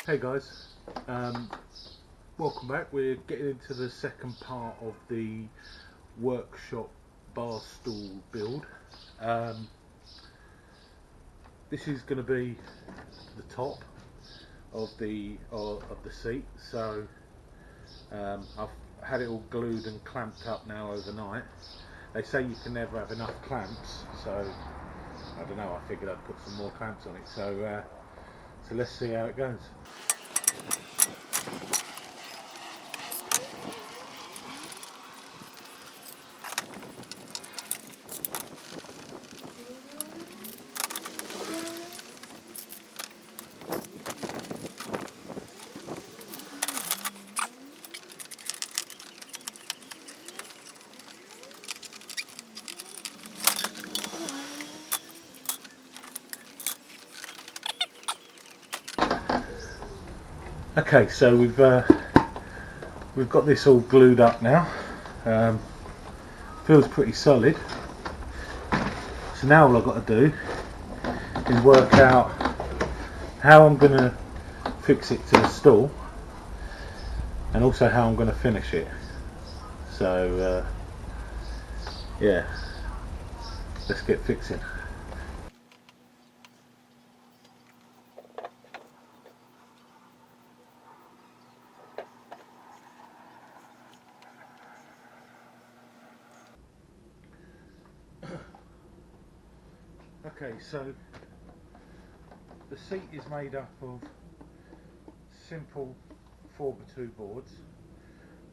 Hey guys, welcome back. We're getting into the second part of the workshop bar stool build. This is going to be the top of the seat. So I've had it all glued and clamped up now overnight. They say you can never have enough clamps, so I don't know. I figured I'd put some more clamps on it. So let's see how it goes. Okay, so we've got this all glued up now. Feels pretty solid. So now all I've got to do is work out how I'm going to fix it to the stool, and also how I'm going to finish it. So yeah, let's get fixing. Okay, so the seat is made up of simple 4x2 boards,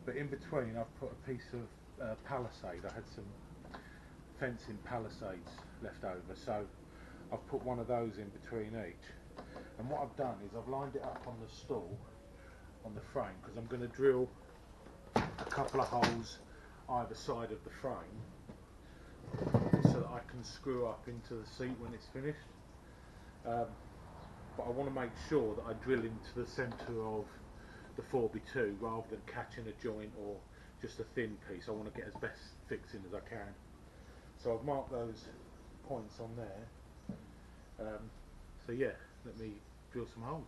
but in between I've put a piece of palisade. I had some fencing palisades left over, so I've put one of those in between each. And what I've done is I've lined it up on the stool, on the frame, because I'm going to drill a couple of holes either side of the frame, so that I can screw up into the seat when it's finished. but I want to make sure that I drill into the centre of the 4x2 rather than catching a joint or just a thin piece. I want to get as best fixing as I can. So I've marked those points on there. So yeah, let me drill some holes.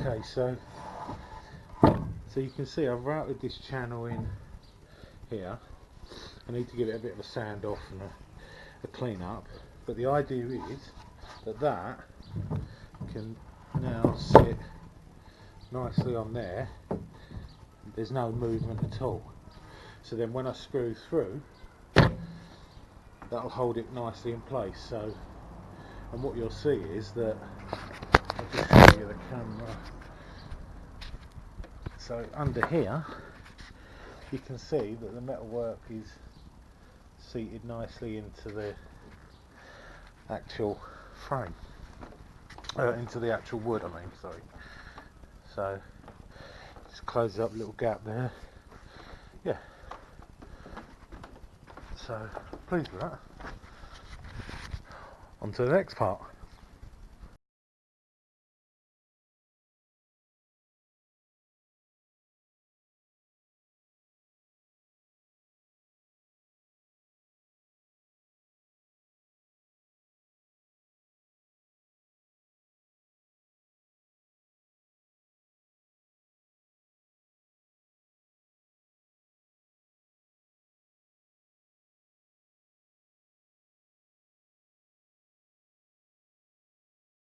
Okay, so you can see I've routed this channel in here. I need to give it a bit of a sand off and a clean up, but the idea is that can now sit nicely on there. There's no movement at all, so then when I screw through, that'll hold it nicely in place. So, and what you'll see is that, I'll just show you the camera. So under here you can see that the metalwork is seated nicely into the actual frame, into the actual wood, I mean, sorry. So just closes up a little gap there. Yeah, so pleased with that. On to the next part.